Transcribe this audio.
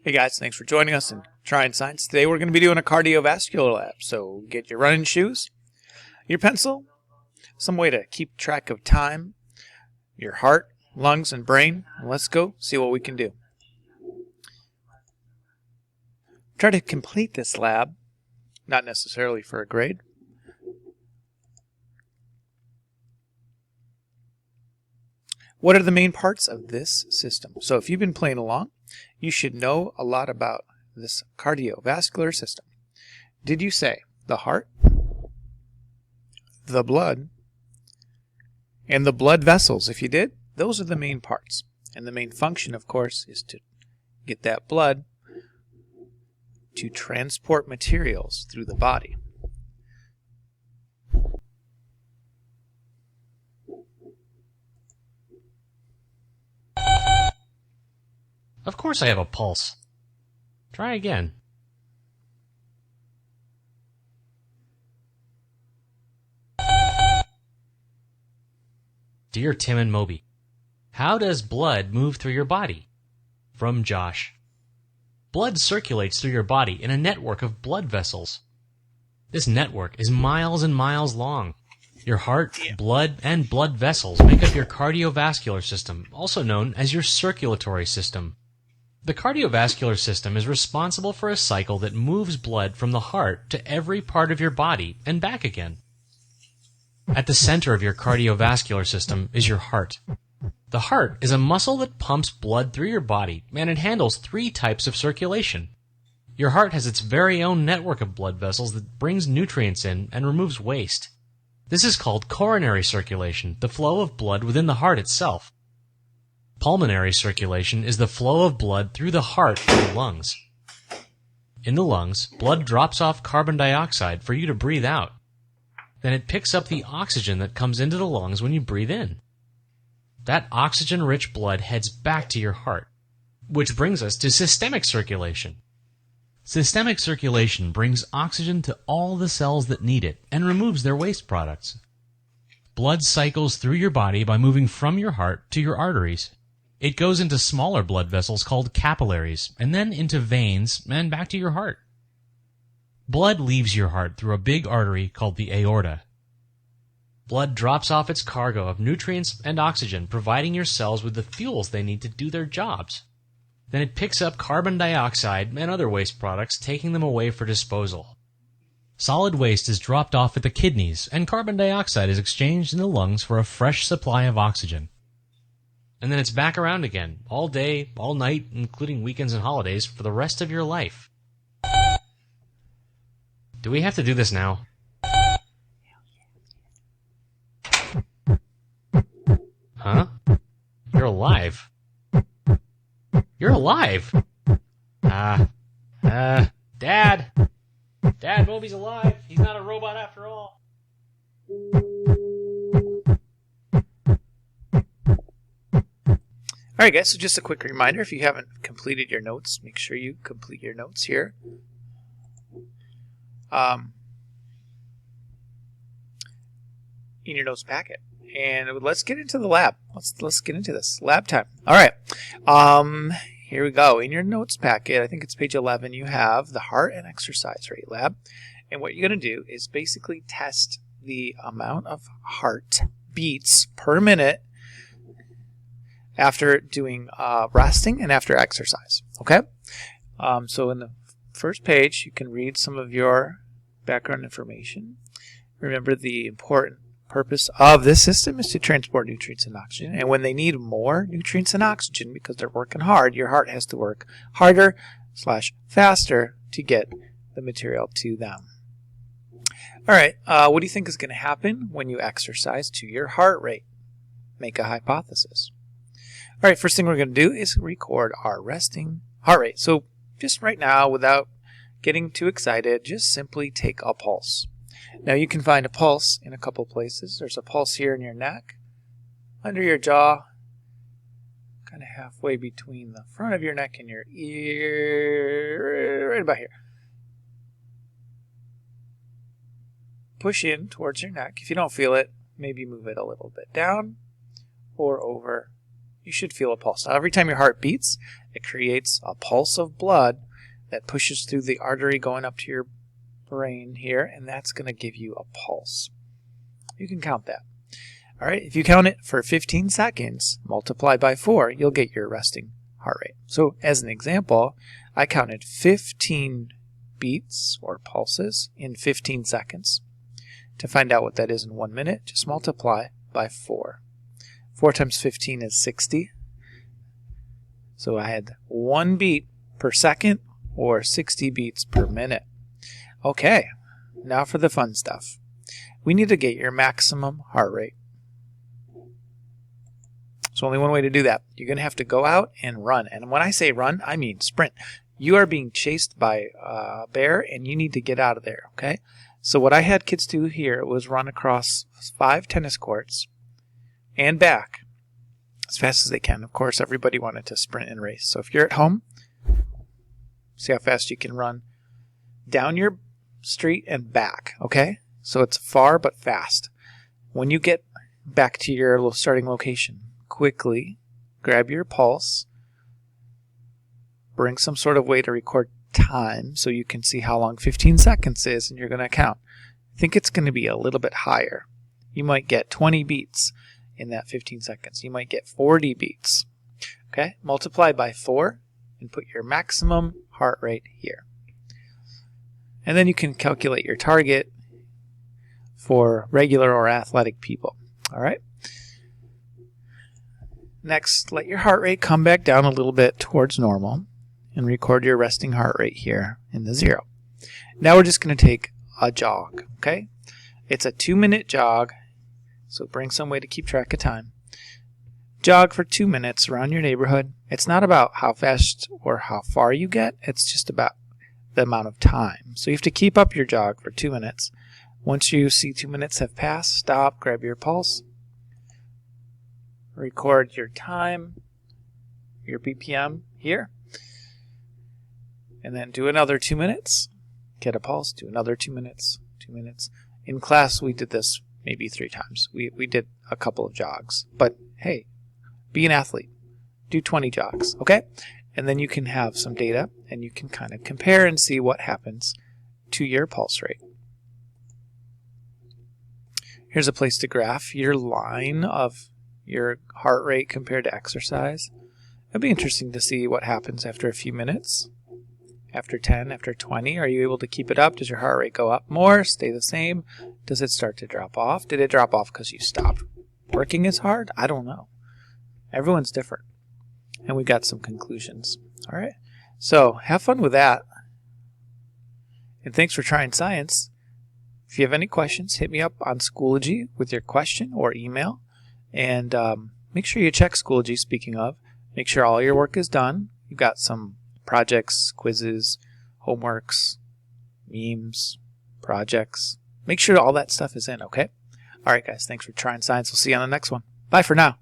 Hey guys, thanks for joining us in Trying Science. Today we're going to be doing a cardiovascular lab. So get your running shoes, your pencil, some way to keep track of time, your heart, lungs, and brain, and let's go see what we can do. Try to complete this lab, not necessarily for a grade. What are the main parts of this system? So if you've been playing along, you should know a lot about this cardiovascular system. Did you say the heart, the blood, and the blood vessels? If you did, those are the main parts. And the main function, of course, is to get that blood to transport materials through the body. Of course I have a pulse. Try again. Dear Tim and Moby, how does blood move through your body? From Josh. Blood circulates through your body in a network of blood vessels. This network is miles and miles long. Your heart, blood, and blood vessels make up your cardiovascular system, also known as your circulatory system. The cardiovascular system is responsible for a cycle that moves blood from the heart to every part of your body and back again. At the center of your cardiovascular system is your heart. The heart is a muscle that pumps blood through your body, and it handles 3 types of circulation. Your heart has its very own network of blood vessels that brings nutrients in and removes waste. This is called coronary circulation, the flow of blood within the heart itself. Pulmonary circulation is the flow of blood through the heart to the lungs. In the lungs, blood drops off carbon dioxide for you to breathe out. Then it picks up the oxygen that comes into the lungs when you breathe in. That oxygen-rich blood heads back to your heart, which brings us to systemic circulation. Systemic circulation brings oxygen to all the cells that need it and removes their waste products. Blood cycles through your body by moving from your heart to your arteries. It goes into smaller blood vessels called capillaries, and then into veins and back to your heart. Blood leaves your heart through a big artery called the aorta. Blood drops off its cargo of nutrients and oxygen, providing your cells with the fuels they need to do their jobs. Then it picks up carbon dioxide and other waste products, taking them away for disposal. Solid waste is dropped off at the kidneys, and carbon dioxide is exchanged in the lungs for a fresh supply of oxygen. And then it's back around again, all day, all night, including weekends and holidays, for the rest of your life. Do we have to do this now? Huh? You're alive. You're alive! Dad! Dad, Moby's alive! He's not a robot after all! Alright guys, so just a quick reminder, if you haven't completed your notes, make sure you complete your notes here. In your notes packet. And let's get into the lab. Let's get into this. Lab time. Alright. Here we go. In your notes packet, I think it's page 11, you have the heart and exercise rate lab. And what you're going to do is basically test the amount of heart beats per minute after doing resting and after exercise. Okay? So in the first page, you can read some of your background information. Remember, the important purpose of this system is to transport nutrients and oxygen. And when they need more nutrients and oxygen because they're working hard, your heart has to work harder / faster to get the material to them. All right, what do you think is going to happen when you exercise to your heart rate? Make a hypothesis. All right, first thing we're going to do is record our resting heart rate. So just right now, without getting too excited, just simply take a pulse. Now you can find a pulse in a couple places. There's a pulse here in your neck, under your jaw, kind of halfway between the front of your neck and your ear, right about here. Push in towards your neck. If you don't feel it, maybe move it a little bit down or over You should feel a pulse. Now, every time your heart beats, it creates a pulse of blood that pushes through the artery going up to your brain here, and that's going to give you a pulse. You can count that. All right, if you count it for 15 seconds, multiply by 4, you'll get your resting heart rate. So as an example, I counted 15 beats or pulses in 15 seconds. To find out what that is in 1 minute, just multiply by 4. 4 times 15 is 60. So I had 1 beat per second or 60 beats per minute. Okay, now for the fun stuff. We need to get your maximum heart rate. There's only one way to do that. You're going to have to go out and run. And when I say run, I mean sprint. You are being chased by a bear and you need to get out of there, okay? So what I had kids do here was run across 5 tennis courts and back as fast as they can. Of course, everybody wanted to sprint and race. So if you're at home, see how fast you can run down your street and back, okay? So it's far but fast. When you get back to your starting location, quickly grab your pulse, bring some sort of way to record time so you can see how long 15 seconds is, and you're going to count. I think it's going to be a little bit higher. You might get 20 beats in that 15 seconds. You might get 40 beats. Okay, multiply by 4 and put your maximum heart rate here. And then you can calculate your target for regular or athletic people. All right. Next, let your heart rate come back down a little bit towards normal and record your resting heart rate here in the 0. Now we're just going to take a jog, okay? It's a 2-minute jog, so bring some way to keep track of time. Jog for 2 minutes around your neighborhood. It's not about how fast or how far you get, it's just about the amount of time. So you have to keep up your jog for 2 minutes. Once you see 2 minutes have passed, stop, grab your pulse, record your time, your BPM here, and then do another 2 minutes, get a pulse, do another 2 minutes, 2 minutes. In class, we did this maybe 3 times. We did a couple of jogs, but hey, be an athlete. Do 20 jogs, okay? And then you can have some data, and you can kind of compare and see what happens to your pulse rate. Here's a place to graph your line of your heart rate compared to exercise. It'd be interesting to see what happens after a few minutes. After 10, after 20, are you able to keep it up? Does your heart rate go up more, stay the same? Does it start to drop off? Did it drop off because you stopped working as hard? I don't know. Everyone's different. And we got some conclusions. All right. So have fun with that. And thanks for trying science. If you have any questions, hit me up on Schoology with your question or email. And make sure you check Schoology, speaking of. Make sure all your work is done. You've got some projects, quizzes, homeworks, memes, projects. Make sure all that stuff is in, okay? All right, guys, thanks for trying science. We'll see you on the next one. Bye for now.